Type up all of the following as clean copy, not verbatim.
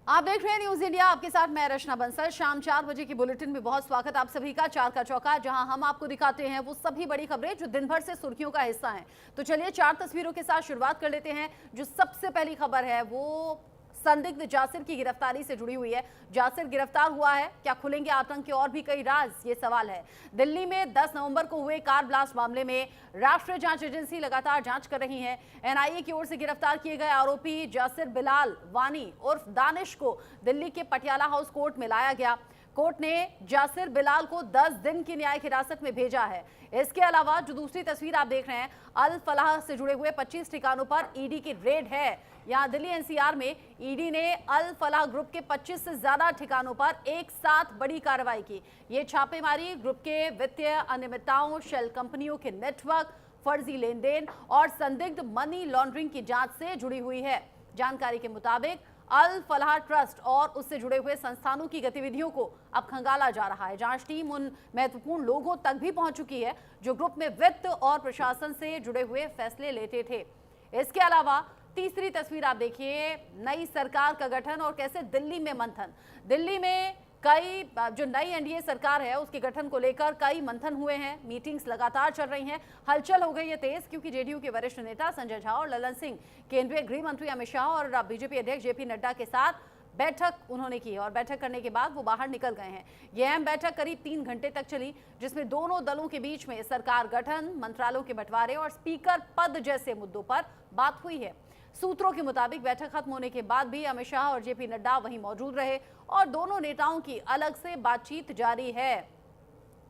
आप देख रहे हैं न्यूज इंडिया, आपके साथ मैं रचना बंसल। शाम 4 बजे की बुलेटिन में बहुत स्वागत आप सभी का। 4 का चौका, जहां हम आपको दिखाते हैं वो सभी बड़ी खबरें जो दिन भर से सुर्खियों का हिस्सा हैं। तो चलिए 4 तस्वीरों के साथ शुरुआत कर लेते हैं। जो सबसे पहली खबर है वो संदिग्ध जासिर की गिरफ्तारी से जुड़ी हुई है। जासिर गिरफ्तार हुआ है, क्या खुलेंगे आतंक के और भी कई राज, ये सवाल है। दिल्ली में 10 नवंबर को हुए कार ब्लास्ट मामले में राष्ट्रीय जांच एजेंसी लगातार जांच कर रही है। एनआईए की ओर से गिरफ्तार किए गए आरोपी जासिर बिलाल वानी उर्फ दानिश को दिल्ली के पटियाला हाउस कोर्ट में लाया गया। कोर्ट ने जासिर बिलाल को 10 दिन की न्यायिक हिरासत में भेजा है। इसके अलावा जो दूसरी तस्वीर आप देख रहे हैं, अल फलाह से जुड़े हुए 25 ठिकानों पर ईडी की रेड है। यहां दिल्ली एनसीआर में ईडी ने अल फलाह ग्रुप के 25 से ज्यादा ठिकानों पर एक साथ बड़ी कार्रवाई की। ये छापेमारी ग्रुप के वित्तीय अनियमितताओं, शेल कंपनियों के नेटवर्क, फर्जी लेन देन और संदिग्ध मनी लॉन्ड्रिंग की जांच से जुड़ी हुई है। जानकारी के मुताबिक अल फलाह ट्रस्ट और उससे जुड़े हुए संस्थानों की गतिविधियों को अब खंगाला जा रहा है। जांच टीम उन महत्वपूर्ण लोगों तक भी पहुंच चुकी है जो ग्रुप में वित्त और प्रशासन से जुड़े हुए फैसले लेते थे। इसके अलावा तीसरी तस्वीर आप देखिए, नई सरकार का गठन और कैसे दिल्ली में मंथन। दिल्ली में कई जो नई एनडीए सरकार है उसके गठन को लेकर कई मंथन हुए हैं, मीटिंग्स लगातार चल रही हैं। हलचल हो गई है तेज, क्योंकि जेडीयू के वरिष्ठ नेता संजय झा और ललन सिंह, केंद्रीय गृह मंत्री अमित शाह और बीजेपी अध्यक्ष जेपी नड्डा के साथ बैठक उन्होंने की और बैठक करने के बाद वो बाहर निकल गए हैं। यह अहम बैठक करीब 3 घंटे तक चली, जिसमें दोनों दलों के बीच में सरकार गठन, मंत्रालयों के बंटवारे और स्पीकर पद जैसे मुद्दों पर बात हुई है। सूत्रों के मुताबिक बैठक खत्म होने के बाद भी अमित शाह और जेपी नड्डा वहीं मौजूद रहे और दोनों नेताओं की अलग से बातचीत जारी है।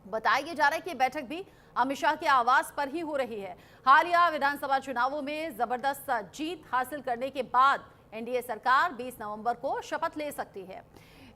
बताया जा रहा है कि बैठक भी अमित शाह के आवास पर ही हो रही है। हालिया विधानसभा चुनावों में जबरदस्त जीत हासिल करने के बाद एनडीए सरकार 20 नवंबर को शपथ ले सकती है।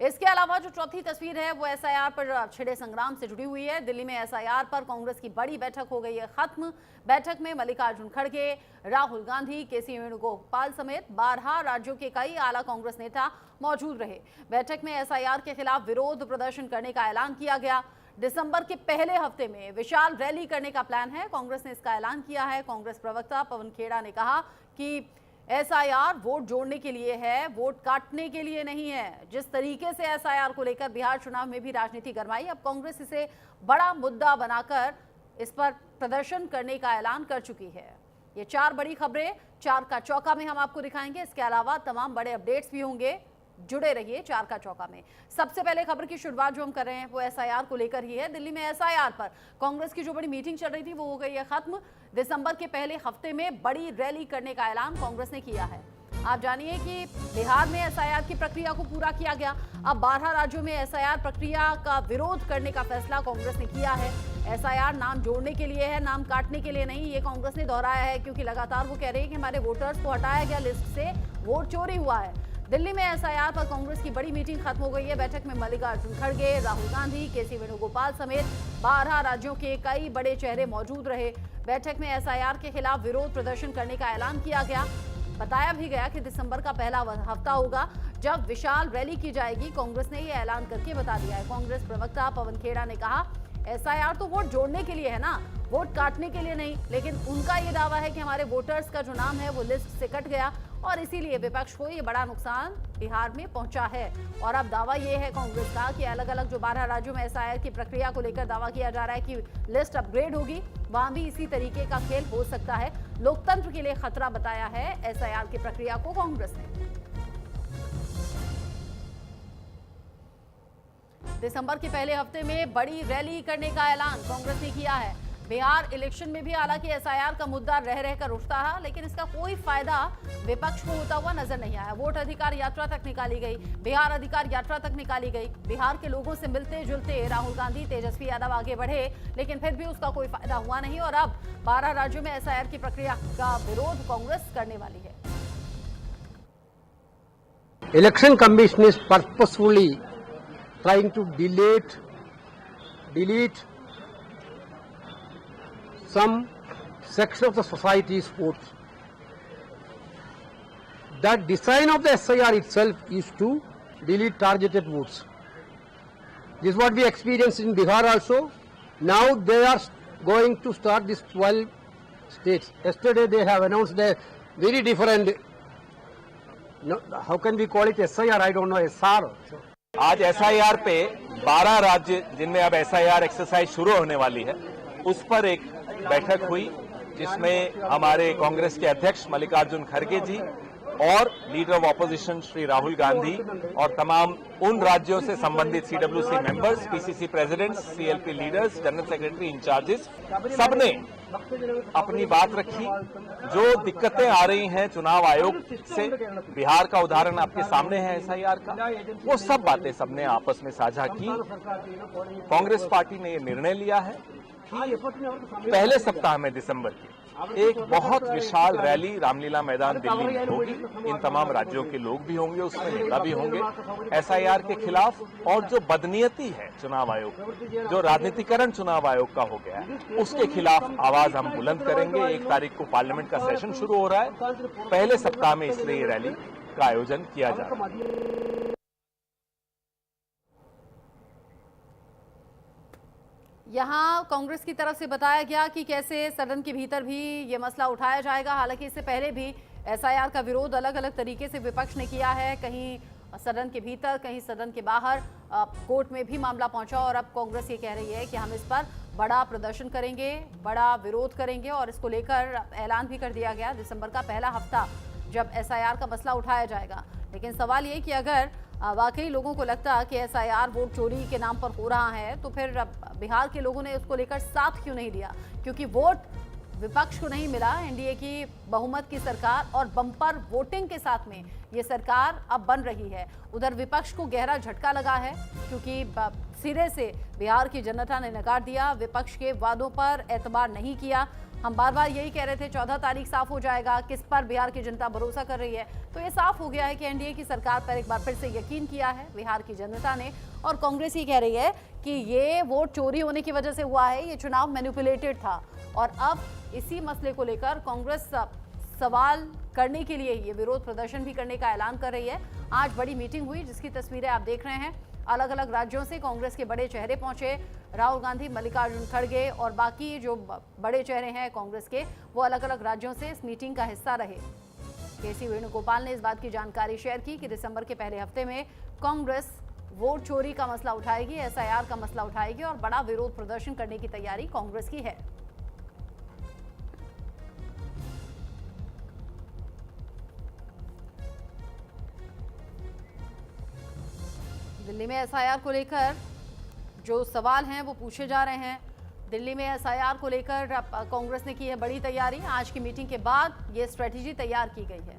इसके अलावा जो चौथी तस्वीर है वो एसआईआर पर छिड़े संग्राम से जुड़ी हुई है। दिल्ली में एसआईआर पर कांग्रेस की बड़ी बैठक हो गई है खत्म। बैठक में मल्लिकार्जुन खड़गे, राहुल गांधी, केसी वेणुगोपाल समेत 12 राज्यों के कई आला कांग्रेस नेता मौजूद रहे। बैठक में एसआईआर के खिलाफ विरोध प्रदर्शन करने का ऐलान किया गया। दिसंबर के पहले हफ्ते में विशाल रैली करने का प्लान है, कांग्रेस ने इसका ऐलान किया है। कांग्रेस प्रवक्ता पवन खेड़ा ने कहा कि एसआईआर वोट जोड़ने के लिए है, वोट काटने के लिए नहीं है। जिस तरीके से एसआईआर को लेकर बिहार चुनाव में भी राजनीति गरमाई, अब कांग्रेस इसे बड़ा मुद्दा बनाकर इस पर प्रदर्शन करने का ऐलान कर चुकी है। ये 4 बड़ी खबरें 4 का चौका में हम आपको दिखाएंगे। इसके अलावा तमाम बड़े अपडेट्स भी होंगे, जुड़े रहिए 4 का चौका में। सबसे पहले खबर की शुरुआत जो हम कर रहे हैं वो एसआईआर को लेकर ही है। दिल्ली में एसआईआर पर कांग्रेस की जो बड़ी मीटिंग चल रही थी वो हो गई है खत्म। दिसंबर के पहले हफ्ते में बड़ी रैली करने का ऐलान कांग्रेस ने किया है। आप जानिए कि बिहार में एसआईआर की प्रक्रिया को पूरा किया गया। अब 12 राज्यों में एसआईआर प्रक्रिया का विरोध करने का फैसला कांग्रेस ने किया है। एसआईआर नाम जोड़ने के लिए है, नाम काटने के लिए नहीं, ये कांग्रेस ने दोहराया है, क्योंकि लगातार वो कह रही है कि हमारे वोटर्स को हटाया गया लिस्ट से, वोट चोरी हुआ है। दिल्ली में एसआईआर पर कांग्रेस की बड़ी मीटिंग खत्म हो गई है। बैठक में मल्लिकार्जुन खड़गे, राहुल गांधी, केसी वेणुगोपाल समेत 12 राज्यों के कई बड़े चेहरे मौजूद रहे। बैठक में एसआईआर के खिलाफ विरोध प्रदर्शन करने का ऐलान किया गया। बताया भी गया कि दिसंबर का पहला हफ्ता होगा जब विशाल रैली की जाएगी। कांग्रेस ने यह ऐलान करके बता दिया है। कांग्रेस प्रवक्ता पवन खेड़ा ने कहा, एसआईआर तो वोट जोड़ने के लिए है ना, वोट काटने के लिए नहीं। लेकिन उनका ये दावा है कि हमारे वोटर्स का जो नाम है वो लिस्ट से कट गया और इसीलिए विपक्ष को ये बड़ा नुकसान बिहार में पहुंचा है। और अब दावा ये है कांग्रेस का कि अलग अलग जो 12 राज्यों में एसआईआर की प्रक्रिया को लेकर दावा किया जा रहा है कि लिस्ट अपग्रेड होगी, वहां भी इसी तरीके का खेल हो सकता है। लोकतंत्र के लिए खतरा बताया है एसआईआर की प्रक्रिया को कांग्रेस ने। दिसंबर के पहले हफ्ते में बड़ी रैली करने का ऐलान कांग्रेस ने किया है। बिहार इलेक्शन में भी हालांकि एसआईआर का मुद्दा रह रहकर उठता रहा, लेकिन इसका कोई फायदा विपक्ष को होता हुआ नजर नहीं आया। वोट अधिकार यात्रा तक निकाली गई, बिहार अधिकार यात्रा तक निकाली गई। बिहार के लोगों से मिलते जुलते राहुल गांधी, तेजस्वी यादव आगे बढ़े, लेकिन फिर भी उसका कोई फायदा हुआ नहीं। और अब 12 राज्यों में एसआईआर की प्रक्रिया का विरोध कांग्रेस करने वाली है। Election commission is purposefully trying to delete some section of the society's votes. The design of the SIR itself is to delete targeted votes. This is what we experienced in Bihar also. Now they are going to start this 12 states. Yesterday they have announced a very different No, how can we call it SIR? I don't know, SR. आज SIR पे 12 राज्य जिनमें अब SIR exercise शुरू होने वाली है, उस पर एक बैठक हुई जिसमें हमारे कांग्रेस के अध्यक्ष मल्लिकार्जुन खड़गे जी और leader of opposition Shri Rahul Gandhi और तमाम उन राज्यों से संबंधित CWC members, PCC presidents, CLP leaders, general secretary incharges, सबने अपनी बात रखी। जो दिक्कतें आ रही हैं चुनाव आयोग से, बिहार का उदाहरण आपके सामने है एसआईआर का, वो सब बातें सबने आपस में साझा की। कांग्रेस पार्टी ने ये निर्णय लिया है कि पहले सप्ताह में दिसंबर की एक बहुत विशाल रैली रामलीला मैदान दिल्ली में होगी। इन तमाम राज्यों के लोग भी होंगे, उसमें नेता भी होंगे एसआईआर के खिलाफ। और जो बदनीयती है चुनाव आयोग, जो राजनीतिकरण चुनाव आयोग का हो गया है, उसके खिलाफ आवाज हम बुलंद करेंगे। 1 तारीख को पार्लियामेंट का सेशन शुरू हो रहा है, पहले सप्ताह में इसलिए ये रैली का आयोजन किया जा रहा है। यहाँ कांग्रेस की तरफ से बताया गया कि कैसे सदन के भीतर भी ये मसला उठाया जाएगा। हालांकि इससे पहले भी एसआईआर का विरोध अलग अलग तरीके से विपक्ष ने किया है, कहीं सदन के भीतर, कहीं सदन के बाहर, कोर्ट में भी मामला पहुंचा। और अब कांग्रेस ये कह रही है कि हम इस पर बड़ा प्रदर्शन करेंगे, बड़ा विरोध करेंगे और इसको लेकर ऐलान भी कर दिया गया दिसंबर का पहला हफ्ता जब एसआईआर का मसला उठाया जाएगा। लेकिन सवाल ये कि अगर वाकई लोगों को लगता कि एसआईआर वोट चोरी के नाम पर हो रहा है, तो फिर बिहार के लोगों ने उसको लेकर साथ क्यों नहीं दिया? क्योंकि वोट विपक्ष को नहीं मिला। एनडीए की बहुमत की सरकार और बम्पर वोटिंग के साथ में ये सरकार अब बन रही है। उधर विपक्ष को गहरा झटका लगा है क्योंकि सिरे से बिहार की जनता ने नकार दिया, विपक्ष के वादों पर एतबार नहीं किया। हम बार बार यही कह रहे थे 14 तारीख साफ हो जाएगा, किस पर बिहार की जनता भरोसा कर रही है। तो ये साफ हो गया है कि एनडीए की सरकार पर एक बार फिर से यकीन किया है बिहार की जनता ने। और कांग्रेस ये कह रही है कि ये वोट चोरी होने की वजह से हुआ है, ये चुनाव मैनिपुलेटेड था। और अब इसी मसले को लेकर कांग्रेस सवाल करने के लिए ये विरोध प्रदर्शन भी करने का ऐलान कर रही है। आज बड़ी मीटिंग हुई जिसकी तस्वीरें आप देख रहे हैं। अलग अलग राज्यों से कांग्रेस के बड़े चेहरे पहुंचे, राहुल गांधी, मल्लिकार्जुन खड़गे और बाकी जो बड़े चेहरे हैं कांग्रेस के, वो अलग अलग राज्यों से इस मीटिंग का हिस्सा रहे। केसी वेणुगोपाल ने इस बात की जानकारी शेयर की कि दिसंबर के पहले हफ्ते में कांग्रेस वोट चोरी का मसला उठाएगी, एसआईआर का मसला उठाएगी और बड़ा विरोध प्रदर्शन करने की तैयारी कांग्रेस की है। दिल्ली में एसआईआर को लेकर जो सवाल हैं वो पूछे जा रहे हैं। दिल्ली में एसआईआर को लेकर कांग्रेस ने की है बड़ी तैयारी। आज की मीटिंग के बाद ये स्ट्रेटेजी तैयार की गई है।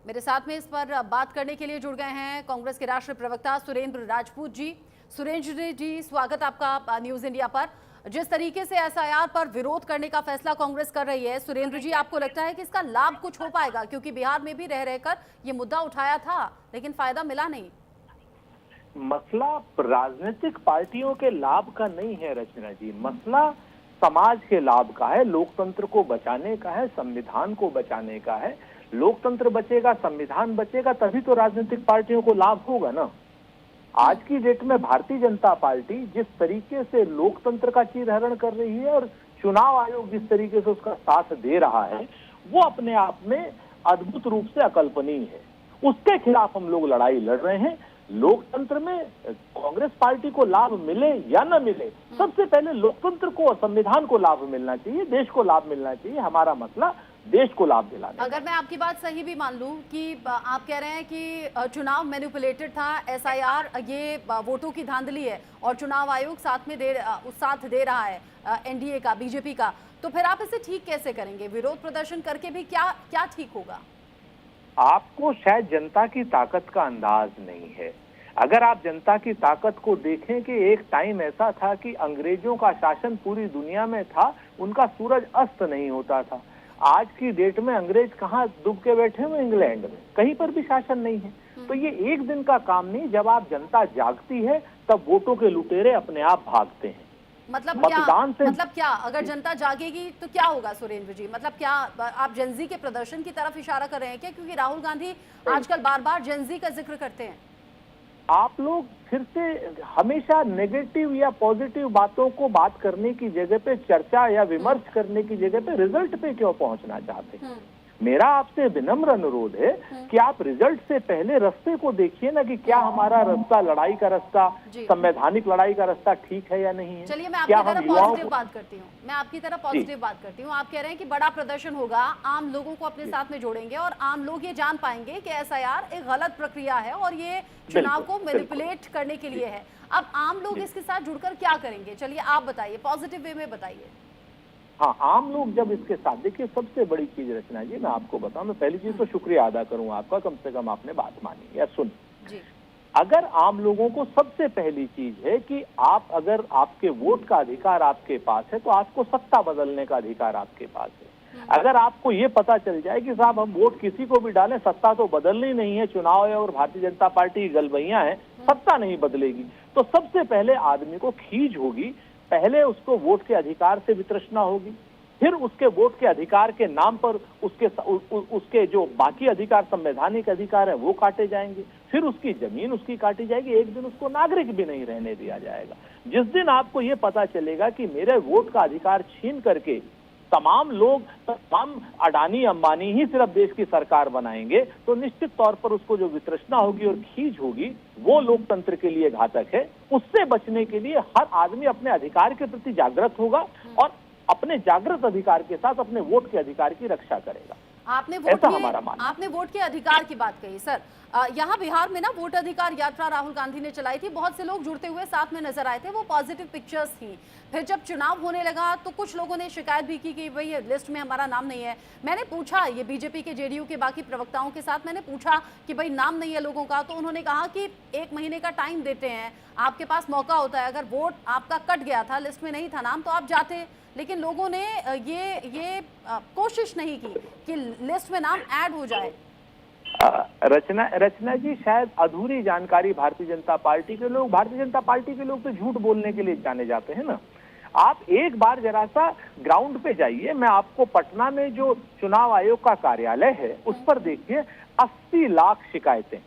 मेरे साथ में इस पर बात करने के लिए जुड़ गए हैं कांग्रेस के राष्ट्रीय प्रवक्ता सुरेंद्र राजपूत जी। सुरेंद्र जी, स्वागत आपका न्यूज इंडिया पर। जिस तरीके से एसआईआर पर विरोध करने का फैसला कांग्रेस कर रही है, सुरेंद्र जी, आपको लगता है कि इसका लाभ कुछ हो पाएगा? क्योंकि बिहार में भी रह रहकर ये मुद्दा उठाया था लेकिन फायदा मिला नहीं। मसला राजनीतिक पार्टियों के लाभ का नहीं है रचना जी, मसला समाज के लाभ का है, लोकतंत्र को बचाने का है, संविधान को बचाने का है। लोकतंत्र बचेगा, संविधान बचेगा, तभी तो राजनीतिक पार्टियों को लाभ होगा ना। आज की डेट में भारतीय जनता पार्टी जिस तरीके से लोकतंत्र का चीरहरण कर रही है और चुनाव आयोग जिस तरीके से उसका साथ दे रहा है, वो अपने आप में अद्भुत रूप से अकल्पनीय है। उसके खिलाफ हम लोग लड़ाई लड़ रहे हैं। लोकतंत्र में कांग्रेस पार्टी को लाभ मिले या न मिले, सबसे पहले लोकतंत्र को, संविधान को लाभ मिलना चाहिए, देश को लाभ मिलना चाहिए। हमारा मसला देश को लाभ दिलाना। अगर मैं आपकी बात सही भी मान लूं कि आप कह रहे हैं कि चुनाव मैनिपुलेटेड था, एसआईआर ये वोटों की धांधली है और चुनाव आयोग साथ दे रहा है एनडीए का, बीजेपी का, तो फिर आप इसे ठीक कैसे करेंगे? विरोध प्रदर्शन करके भी क्या ठीक होगा? आपको शायद जनता की ताकत का अंदाज नहीं है। अगर आप जनता की ताकत को देखें कि एक टाइम ऐसा था कि अंग्रेजों का शासन पूरी दुनिया में था, उनका सूरज अस्त नहीं होता था। आज की डेट में अंग्रेज कहाँ डूब के बैठे हुए? इंग्लैंड में, कहीं पर भी शासन नहीं है। तो ये एक दिन का काम नहीं, जब आप जनता जागती है तब वोटों के लुटेरे अपने आप भागते हैं। मतलब क्या अगर जनता जागेगी तो क्या होगा सुरेंद्र जी? मतलब क्या आप जेनजी के प्रदर्शन की तरफ इशारा कर रहे हैं क्या? क्योंकि राहुल गांधी आजकल बार बार जेनजी का जिक्र करते हैं। आप लोग फिर से हमेशा नेगेटिव या पॉजिटिव बातों को बात करने की जगह पे, चर्चा या विमर्श करने की जगह पे रिजल्ट पे क्यों पहुंचना चाहते हैं? मेरा आपसे विनम्र अनुरोध है कि आप रिजल्ट से पहले रास्ते को देखिए ना, कि क्या हमारा रास्ता, लड़ाई का रास्ता, संवैधानिक लड़ाई का रास्ता ठीक है या नहीं है। चलिए मैं आपकी तरफ पॉजिटिव बात करती हूँ, आप कह रहे हैं कि बड़ा प्रदर्शन होगा, आम लोगों को अपने साथ में जोड़ेंगे और आम लोग ये जान पाएंगे कि एसआईआर एक गलत प्रक्रिया है और ये चुनाव को मैनिपुलेट करने के लिए है। अब आम लोग इसके साथ जुड़कर क्या करेंगे, चलिए आप बताइए, पॉजिटिव वे में बताइए। हाँ, आम लोग जब इसके साथ, देखिए सबसे बड़ी चीज रचना जी मैं आपको बताऊं, मैं पहली चीज तो शुक्रिया अदा करूं आपका, कम से कम आपने बात मानी या सुनी। अगर आम लोगों को सबसे पहली चीज है कि आप, अगर आपके वोट का अधिकार आपके पास है तो आपको सत्ता बदलने का अधिकार आपके पास है। अगर आपको ये पता चल जाए कि साहब हम वोट किसी को भी डालें, सत्ता तो बदलनी नहीं है, चुनाव है और भारतीय जनता पार्टी की गलबैयां हैं, सत्ता नहीं बदलेगी, तो सबसे पहले आदमी को खींच होगी, पहले उसको वोट के अधिकार से वितृष्णा होगी, फिर उसके वोट के अधिकार के नाम पर उसके जो बाकी अधिकार, संवैधानिक अधिकार है, वो काटे जाएंगे, फिर उसकी जमीन उसकी काटी जाएगी, एक दिन उसको नागरिक भी नहीं रहने दिया जाएगा। जिस दिन आपको ये पता चलेगा कि मेरे वोट का अधिकार छीन करके तमाम लोग, तमाम अडानी अंबानी ही सिर्फ देश की सरकार बनाएंगे, तो निश्चित तौर पर उसको जो वितृष्णा होगी और खींच होगी वो लोकतंत्र के लिए घातक है। उससे बचने के लिए हर आदमी अपने अधिकार के प्रति जागृत होगा और अपने जागृत अधिकार के साथ अपने वोट के अधिकार की रक्षा करेगा। आपने वोट के अधिकार की बात कही सर। यहाँ बिहार में ना वोट अधिकार यात्रा राहुल गांधी ने चलाई थी, बहुत से लोग जुड़ते हुए साथ में नजर आए थे, वो पॉजिटिव पिक्चर्स थी। फिर जब चुनाव होने लगा तो कुछ लोगों ने शिकायत भी की कि भाई लिस्ट में हमारा नाम नहीं है। मैंने पूछा, ये बीजेपी के, जेडीयू के बाकी प्रवक्ताओं के साथ मैंने पूछा कि भाई नाम नहीं है लोगों का, तो उन्होंने कहा कि 1 महीने का टाइम देते हैं, आपके पास मौका होता है, अगर वोट आपका कट गया था, लिस्ट में नहीं था नाम, तो आप जाते, लेकिन लोगों ने ये कोशिश नहीं की कि लिस्ट में नाम ऐड हो जाए। रचना जी, शायद अधूरी जानकारी भारतीय जनता पार्टी के लोग, भारतीय जनता पार्टी के लोग तो झूठ बोलने के लिए जाने जाते हैं ना। आप एक बार जरा सा ग्राउंड पे जाइए, मैं आपको पटना में जो चुनाव आयोग का कार्यालय है उस पर देखिए, 80 लाख शिकायतें,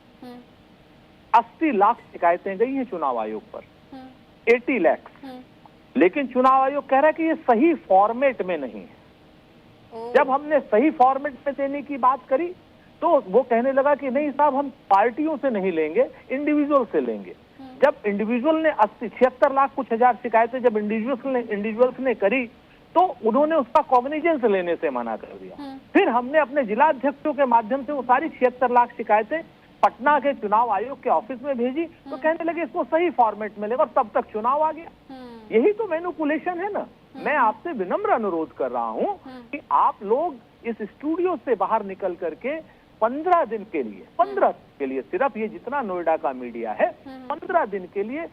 80 लाख शिकायतें गई हैं चुनाव आयोग पर, 80 लाख। लेकिन चुनाव आयोग कह रहा है कि ये सही फॉर्मेट में नहीं है। जब हमने सही फॉर्मेट में देने की बात करी तो वो कहने लगा कि नहीं साहब, हम पार्टियों से नहीं लेंगे, इंडिविजुअल से लेंगे। जब इंडिविजुअल ने 76 लाख कुछ हजार शिकायतें जब इंडिविजुअल्स ने करी तो उन्होंने उसका कॉग्निजेंस लेने से मना कर दिया। फिर हमने अपने जिला अध्यक्षों के माध्यम से वो सारी 76 लाख शिकायतें पटना के चुनाव आयोग के ऑफिस में भेजी, तो कहने लगे इसको सही फॉर्मेट में लेगा, और तब तक चुनाव आ गया। यही तो मैनिपुलेशन है ना। मैं आपसे विनम्र अनुरोध कर रहा हूं कि आप लोग इस स्टूडियो से बाहर निकल करके 15 दिन के लिए सिर्फ, ये जितना नोएडा का मीडिया है, 15 दिन के लिए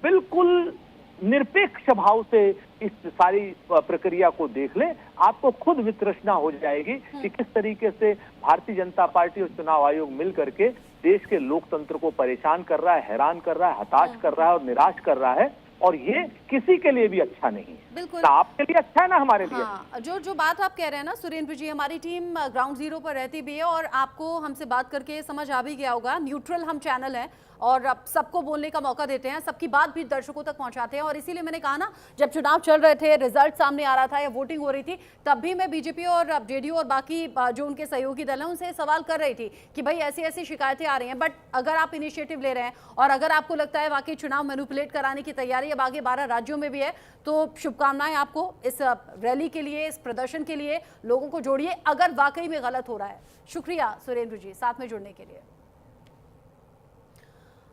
बिल्कुल निरपेक्ष भाव से इस सारी प्रक्रिया को देख लें। आपको खुद वितृष्णा हो जाएगी कि किस तरीके से भारतीय जनता पार्टी और चुनाव आयोग मिल करके देश के लोकतंत्र को परेशान कर रहा है, हैरान कर रहा है, हताश कर रहा है और निराश कर रहा है। और ये किसी के लिए भी अच्छा नहीं है, बिल्कुल ना आपके लिए अच्छा है ना हमारे लिए। हाँ, जो बात आप कह रहे हैं ना सुरेंद्र जी, हमारी टीम ग्राउंड जीरो पर रहती भी है और आपको हमसे बात करके समझ आ भी गया होगा, न्यूट्रल हम चैनल है और अब सबको बोलने का मौका देते हैं, सबकी बात भी दर्शकों तक पहुंचाते हैं। और इसीलिए मैंने कहा ना, जब चुनाव चल रहे थे, रिजल्ट सामने आ रहा था या वोटिंग हो रही थी, तब भी मैं बीजेपी और जेडीयू और बाकी जो उनके सहयोगी दल हैं उनसे सवाल कर रही थी कि भाई ऐसी ऐसी शिकायतें आ रही हैं, बट अगर आप इनिशिएटिव ले रहे हैं और अगर आपको लगता है वाकई चुनाव मैनिपुलेट कराने की तैयारी अब आगे 12 राज्यों में भी है, तो शुभकामनाएं आपको इस रैली के लिए, इस प्रदर्शन के लिए। लोगों को जोड़िए अगर वाकई में गलत हो रहा है। शुक्रिया सुरेंद्र जी साथ में जुड़ने के लिए।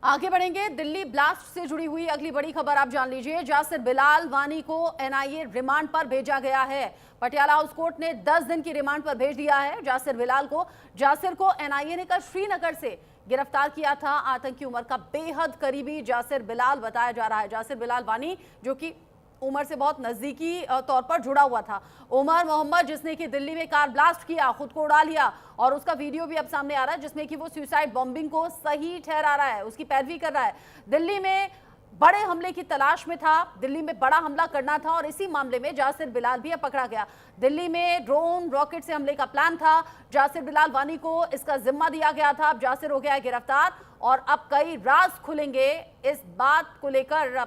आगे बढ़ेंगे, दिल्ली ब्लास्ट से जुड़ी हुई अगली बड़ी खबर आप जान लीजिए। जासिर बिलाल वानी को एनआईए रिमांड पर भेजा गया है। पटियाला हाउस कोर्ट ने 10 दिन की रिमांड पर भेज दिया है जासिर बिलाल को। जासिर को एनआईए ने कल श्रीनगर से गिरफ्तार किया था। आतंकी उमर का बेहद करीबी जासिर बिलाल बताया जा रहा है। जासिर बिलाल वानी जो कि उमर से बहुत नजदीकी तौर पर जुड़ा हुआ था। उमर मोहम्मद जिसने कि दिल्ली में कार ब्लास्ट किया, खुद को उड़ा लिया, और उसका वीडियो भी अब सामने आ रहा है जिसमें कि वो सुसाइड बॉम्बिंग को सही ठहरा रहा है, उसकी पैरवी कर रहा है। दिल्ली में बड़े हमले की तलाश में था, दिल्ली में बड़ा हमला करना था और इसी मामले में जासिर बिलाल भी अब पकड़ा गया। दिल्ली में ड्रोन रॉकेट से हमले का प्लान था। जासिर बिलाल वानी को इसका जिम्मा दिया गया था। अब जासिर हो गया है गिरफ्तार और अब कई राज खुलेंगे। इस बात को लेकर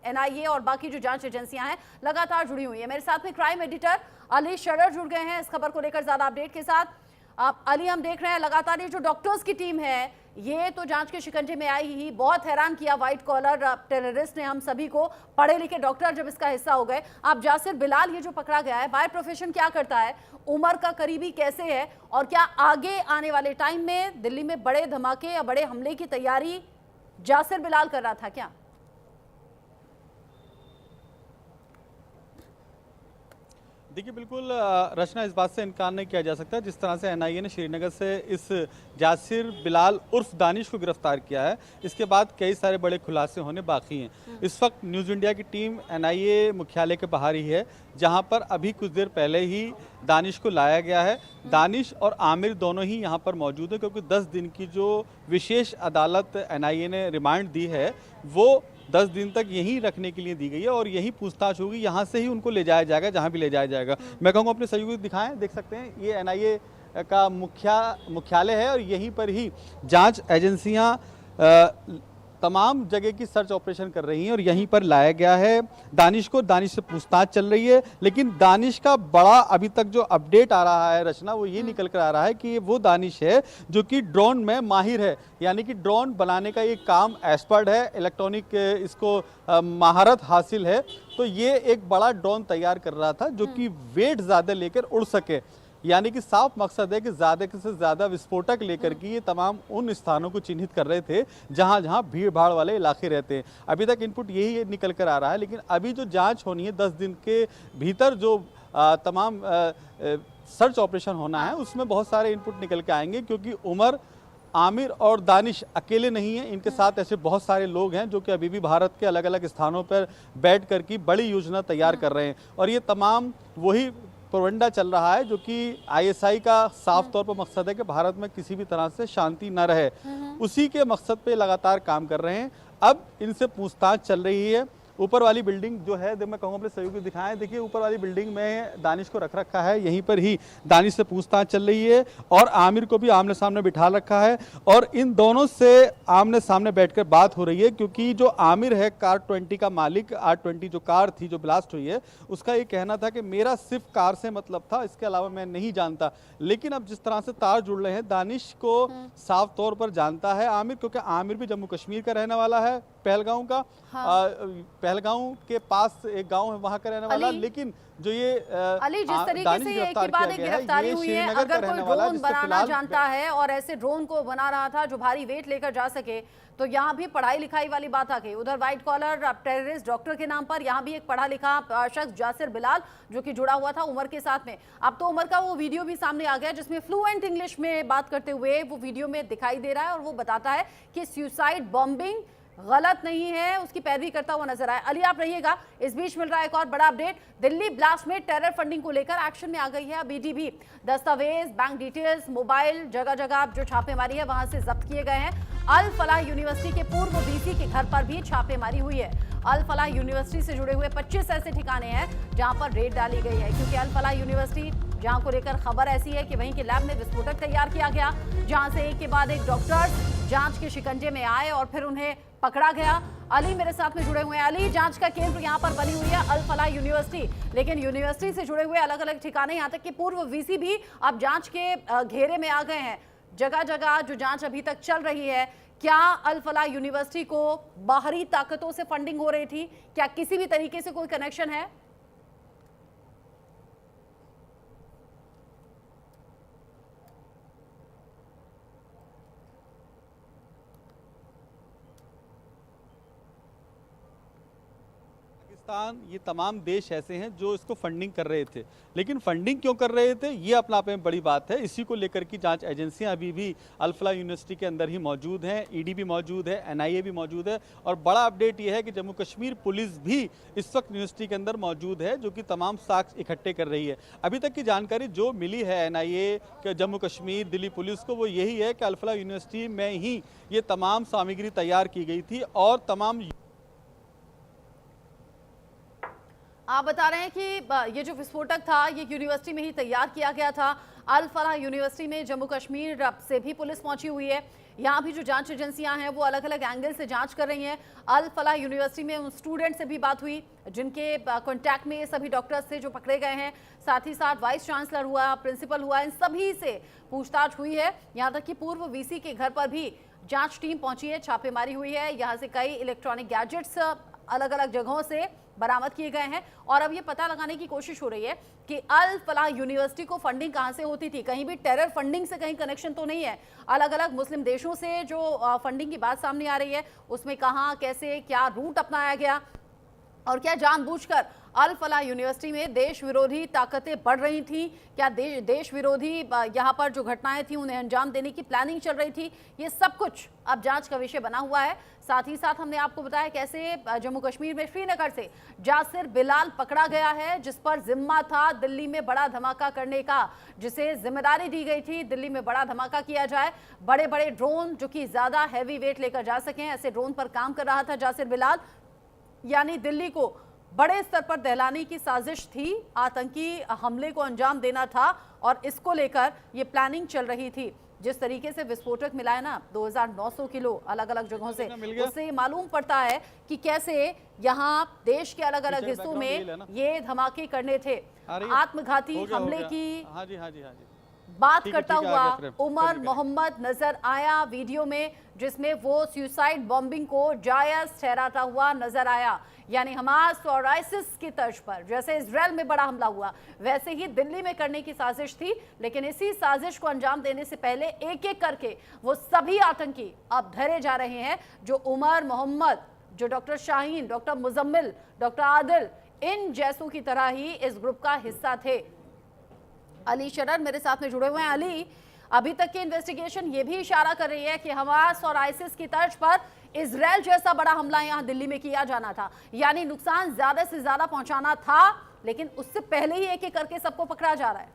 एनआईए और बाकी जो जांच एजेंसियां हैं लगातार जुड़ी हुई है। मेरे साथ में क्राइम एडिटर अली शरर जुड़ गए हैं इस खबर को लेकर ज्यादा अपडेट के साथ। अब अली, हम देख रहे हैं लगातार ये जो डॉक्टर्स की टीम है ये तो जांच के शिकंजे में आई ही, बहुत हैरान किया व्हाइट कॉलर टेररिस्ट ने हम सभी को, पढ़े लिखे डॉक्टर जब इसका हिस्सा हो गए। अब जासिर बिलाल ये जो पकड़ा गया है, बाय प्रोफेशन क्या करता है, उमर का करीबी कैसे है, और क्या आगे आने वाले टाइम में दिल्ली में बड़े धमाके या बड़े हमले की तैयारी जासिर बिलाल कर रहा था क्या? देखिए, बिल्कुल रचना, इस बात से इनकार नहीं किया जा सकता जिस तरह से एनआईए ने श्रीनगर से इस जासिर बिलाल उर्फ दानिश को गिरफ्तार किया है, इसके बाद कई सारे बड़े खुलासे होने बाकी हैं। इस वक्त न्यूज़ इंडिया की टीम एनआईए मुख्यालय के बाहर ही है, जहां पर अभी कुछ देर पहले ही दानिश को लाया गया है। दानिश और आमिर दोनों ही यहां पर मौजूद हैं, क्योंकि 10 दिन की जो विशेष अदालत एनआईए ने रिमांड दी है वो 10 दिन तक यहीं रखने के लिए दी गई है और यही पूछताछ होगी, यहाँ से ही उनको ले जाया जाएगा जहाँ भी ले जाया जाएगा। मैं कहूँगा अपने सहयोगी दिखाएं, देख सकते हैं ये एनआईए का मुख्यालय है और यहीं पर ही जांच एजेंसियाँ तमाम जगह की सर्च ऑपरेशन कर रही हैं और यहीं पर लाया गया है दानिश को। दानिश से पूछताछ चल रही है, लेकिन दानिश का बड़ा अभी तक जो अपडेट आ रहा है रचना, वो ये निकल कर आ रहा है कि वो दानिश है जो कि ड्रोन में माहिर है, यानी कि ड्रोन बनाने का ये काम एक्सपर्ट है, इलेक्ट्रॉनिक इसको महारत हासिल है। तो ये एक बड़ा ड्रोन तैयार कर रहा था जो कि वेट ज़्यादा लेकर उड़ सके, यानी कि साफ मकसद है कि ज़्यादा से ज़्यादा विस्फोटक लेकर के ये तमाम उन स्थानों को चिन्हित कर रहे थे जहां जहां भीड़ भाड़ वाले इलाके रहते हैं। अभी तक इनपुट यही निकल कर आ रहा है, लेकिन अभी जो जांच होनी है 10 दिन के भीतर, जो तमाम सर्च ऑपरेशन होना है, उसमें बहुत सारे इनपुट निकल के आएंगे, क्योंकि उमर, आमिर और दानिश अकेले नहीं हैं, इनके साथ ऐसे बहुत सारे लोग हैं जो कि अभी भी भारत के अलग अलग स्थानों पर बैठ कर की बड़ी योजना तैयार कर रहे हैं। और ये तमाम वही प्रोपेगेंडा चल रहा है जो कि आईएसआई का साफ तौर पर मकसद है कि भारत में किसी भी तरह से शांति न रहे, उसी के मकसद पे लगातार काम कर रहे हैं। अब इनसे पूछताछ चल रही है। ऊपर वाली बिल्डिंग जो है, मैं कहूँगा अपने सहयोगी दिखाएं, देखिए ऊपर वाली बिल्डिंग में दानिश को रख रखा है, यहीं पर ही दानिश से पूछताछ चल रही है और आमिर को भी आमने सामने बिठा रखा है और इन दोनों से आमने सामने बैठकर बात हो रही है, क्योंकि जो आमिर है कार 20 का मालिक, R20 जो कार थी जो ब्लास्ट हुई है, उसका ये कहना था कि मेरा सिर्फ कार से मतलब था, इसके अलावा मैं नहीं जानता। लेकिन अब जिस तरह से तार जुड़ रहे हैं, दानिश को साफ तौर पर जानता है आमिर, क्योंकि आमिर भी जम्मू कश्मीर का रहने वाला है, पहलगांव का। पहलगांव के पास एक गांव है, वहां का रहने वाला। लेकिन जो ये अली, जिस तरीके से एक के बाद एक गिरफ्तारी हुई है, अगर कोई ड्रोन बनाना जानता है और ऐसे ड्रोन को बना रहा था जो भारी वेट लेकर जा सके, तो यहाँ भी पढ़ाई लिखाई वाली बात आ गई। उधर व्हाइट कॉलर टेररिस्ट डॉक्टर के नाम पर यहाँ भी एक पढ़ा लिखा शख्स जासिर बिलाल जो कि जुड़ा हुआ था उमर के साथ में। अब तो उमर का वो वीडियो भी सामने आ गया जिसमें फ्लुएंट इंग्लिश में बात करते हुए वो वीडियो में दिखाई दे रहा है और वो बताता है कि सुसाइड बॉम्बिंग गलत नहीं है, उसकी पैरवी करता हुआ नजर आया। अली, आप रहिएगा, इस बीच मिल रहा है एक और बड़ा अपडेट। दिल्ली ब्लास्ट में टेरर फंडिंग को लेकर एक्शन में आ गई है बीडीबी। दस्तावेज, बैंक डिटेल्स, मोबाइल, जगह जगह जो छापेमारी है वहां से जब्त किए गए हैं। अल फलाह यूनिवर्सिटी के पूर्व वीसी के घर पर भी छापेमारी हुई है। अल फलाह यूनिवर्सिटी से जुड़े हुए 25 ऐसे ठिकाने हैं जहां पर रेड डाली गई है, क्योंकि अल फलाह यूनिवर्सिटी जहां को लेकर खबर ऐसी है कि वहीं के लैब में विस्फोटक तैयार किया गया, जहां से एक के बाद एक डॉक्टर जांच के शिकंजे में आए और फिर उन्हें पकड़ा गया। अली मेरे साथ में जुड़े हुए हैं। अली, जांच का केंद्र यहाँ पर बनी हुई है अल फलाह यूनिवर्सिटी, लेकिन यूनिवर्सिटी से जुड़े हुए अलग अलग ठिकाने, यहाँ तक कि पूर्व वीसी भी अब जांच के घेरे में आ गए हैं। जगह जगह जो जांच अभी तक चल रही है, क्या अल फलाह यूनिवर्सिटी को बाहरी ताकतों से फंडिंग हो रही थी? क्या किसी भी तरीके से कोई कनेक्शन है? ये तमाम देश ऐसे हैं जो इसको फंडिंग कर रहे थे, लेकिन फंडिंग क्यों कर रहे थे ये अपने आप में बड़ी बात है। इसी को लेकर की जांच एजेंसियां अभी भी अल फलाह यूनिवर्सिटी के अंदर ही मौजूद हैं, ईडी भी मौजूद है, एनआईए भी मौजूद है और बड़ा अपडेट ये है कि जम्मू कश्मीर पुलिस भी इस वक्त यूनिवर्सिटी के अंदर मौजूद है, जो कि तमाम साक्ष्य इकट्ठे कर रही है। अभी तक की जानकारी जो मिली है एनआईए के, जम्मू कश्मीर, दिल्ली पुलिस को, वो यही है कि अल फलाह यूनिवर्सिटी में ही ये तमाम सामग्री तैयार की गई थी और तमाम। आप बता रहे हैं कि ये जो विस्फोटक था ये यूनिवर्सिटी में ही तैयार किया गया था। अल फलाह यूनिवर्सिटी में जम्मू कश्मीर से भी पुलिस पहुंची हुई है। यहाँ भी जो जांच एजेंसियां हैं वो अलग अलग एंगल से जांच कर रही हैं। अल फलाह यूनिवर्सिटी में उन स्टूडेंट से भी बात हुई जिनके कांटेक्ट में ये सभी डॉक्टर्स थे जो पकड़े गए हैं, साथ ही साथ वाइस चांसलर हुआ, प्रिंसिपल हुआ, इन सभी से पूछताछ हुई है। यहाँ तक कि पूर्व वीसी के घर पर भी जांच टीम पहुंची है, छापेमारी हुई है। यहाँ से कई इलेक्ट्रॉनिक गैजेट्स अलग अलग जगहों से बरामद किए गए हैं और अब ये पता लगाने की कोशिश हो रही है कि अल फलाह यूनिवर्सिटी को फंडिंग कहां से होती थी। कहीं भी टेरर फंडिंग से कहीं कनेक्शन तो नहीं है। अलग अलग मुस्लिम देशों से जो फंडिंग की बात सामने आ रही है उसमें कहां, कैसे, क्या रूट अपनाया गया और क्या जानबूझकर अल फलाह यूनिवर्सिटी में देश विरोधी ताकतें बढ़ रही थी, क्या देश विरोधी यहाँ पर जो घटनाएं थी उन्हें अंजाम देने की प्लानिंग चल रही थी, ये सब कुछ अब जांच का विषय बना हुआ है। साथ ही साथ हमने आपको बताया कैसे जम्मू कश्मीर में श्रीनगर से जासिर बिलाल पकड़ा गया है, जिस पर जिम्मा था दिल्ली में बड़ा धमाका करने का, जिसे जिम्मेदारी दी गई थी दिल्ली में बड़ा धमाका किया जाए। बड़े बड़े ड्रोन जो कि ज्यादा हैवी वेट लेकर जा सकें, ऐसे ड्रोन पर काम कर रहा था जासिर बिलाल। यानी दिल्ली को बड़े स्तर पर दहलाने की साजिश थी, आतंकी हमले को अंजाम देना था और इसको लेकर ये प्लानिंग चल रही थी। जिस तरीके से विस्फोटक मिला है ना 2900 किलो अलग अलग जगहों से, उससे मालूम पड़ता है कि कैसे यहाँ देश के अलग अलग हिस्सों में ये धमाके करने थे। आत्मघाती हमले की बात करता हुआ उमर मोहम्मद नजर आया वीडियो में, जिसमें वो सुसाइड बॉम्बिंग को जायज ठहराता हुआ नजर आया। यानी हमास और आइसिस की तर्ज पर जैसे इजराइल में बड़ा हमला हुआ वैसे ही दिल्ली में करने की साजिश थी, लेकिन इसी साजिश को अंजाम देने से पहले एक एक करके वो सभी आतंकी अब धरे जा रहे हैं जो उमर मोहम्मद, जो doctor Shaheen, doctor Muzammil, doctor Adil, इन जैसों की तरह ही इस ग्रुप का हिस्सा थे। अली शरर मेरे साथ में जुड़े हुए हैं। अली, अभी तक की इन्वेस्टिगेशन ये भी इशारा कर रही है कि हमास और आइसिस की तर्ज पर इजराइल जैसा बड़ा हमला यहां दिल्ली में किया जाना था, यानी नुकसान ज्यादा से ज्यादा पहुंचाना था, लेकिन उससे पहले ही एक एक करके सबको पकड़ा जा रहा है।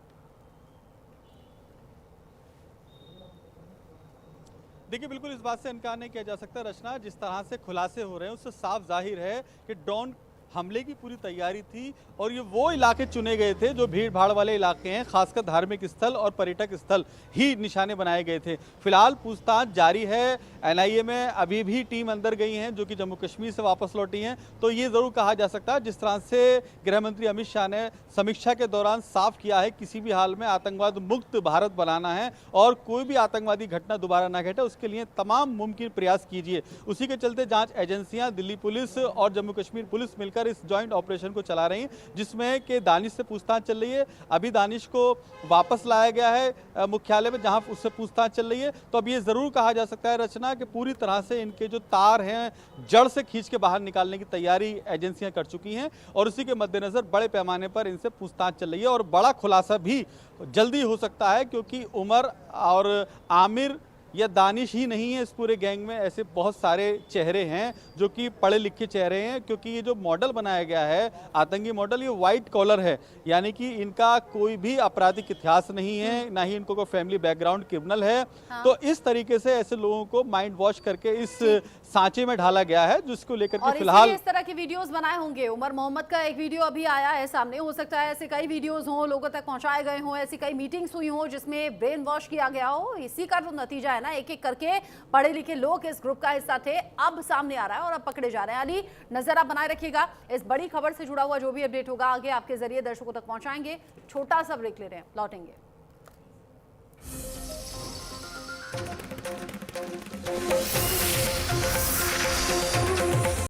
देखिए, बिल्कुल इस बात से इनकार नहीं किया जा सकता रचना, जिस तरह से खुलासे हो रहे हैं उससे साफ जाहिर है कि ड्रोन हमले की पूरी तैयारी थी और ये वो इलाके चुने गए थे जो भीड़ भाड़ वाले इलाके हैं, खासकर धार्मिक स्थल और पर्यटक स्थल ही निशाने बनाए गए थे। फिलहाल पूछताछ जारी है। एनआईए में अभी भी टीम अंदर गई हैं जो कि जम्मू कश्मीर से वापस लौटी हैं। तो ये ज़रूर कहा जा सकता है, जिस तरह से गृह मंत्री अमित शाह ने समीक्षा के दौरान साफ किया है, किसी भी हाल में आतंकवाद मुक्त भारत बनाना है और कोई भी आतंकवादी घटना दोबारा ना घटे, उसके लिए तमाम मुमकिन प्रयास कीजिए। उसी के चलते जाँच एजेंसियाँ, दिल्ली पुलिस और जम्मू कश्मीर पुलिस मिलकर इस जॉइंट ऑपरेशन को चला रही हैं, जिसमें कि दानिश से पूछताछ चल रही है। अभी दानिश को वापस लाया गया है मुख्यालय में जहां उससे पूछताछ चल रही है। तो अब ये जरूर कहा जा सकता है रचना कि पूरी तरह से इनके जो तार हैं जड़ से खींच के बाहर निकालने की तैयारी एजेंसियां कर चुकी हैं और उसी के मद्देनजर बड़े पैमाने पर इनसे पूछताछ चल रही है और बड़ा खुलासा भी जल्दी हो सकता है, क्योंकि उमर और आमिर या दानिश ही नहीं है, इस पूरे गैंग में ऐसे बहुत सारे चेहरे हैं जो कि पढ़े लिखे चेहरे हैं। क्योंकि ये जो मॉडल बनाया गया है आतंकी मॉडल, ये वाइट कॉलर है, यानी कि इनका कोई भी आपराधिक इतिहास नहीं है, ना ही इनको कोई फैमिली बैकग्राउंड क्रिमिनल है। हाँ। तो इस तरीके से ऐसे लोगों को माइंड वॉश करके इस सांचे में ढाला गया है, जिसको लेकर के फिलहाल इस तरह के वीडियोस बनाए होंगे। उमर मोहम्मद का एक वीडियो अभी आया है सामने, हो सकता है ऐसे कई वीडियोस हों, लोगों तक पहुंचाए गए हों, ऐसी कई मीटिंग्स हुई हों जिसमें ब्रेन वॉश किया गया हो। इसी का तो नतीजा है ना, एक एक करके पढ़े लिखे लोग इस ग्रुप का हिस्सा थे, अब सामने आ रहा है और अब पकड़े जा रहे हैं। अली, नजर आप बनाए रखिएगा, इस बड़ी खबर से जुड़ा हुआ जो भी अपडेट होगा आगे आपके जरिए दर्शकों तक पहुंचाएंगे। छोटा सा ब्रेक ले रहे हैं, लौटेंगे।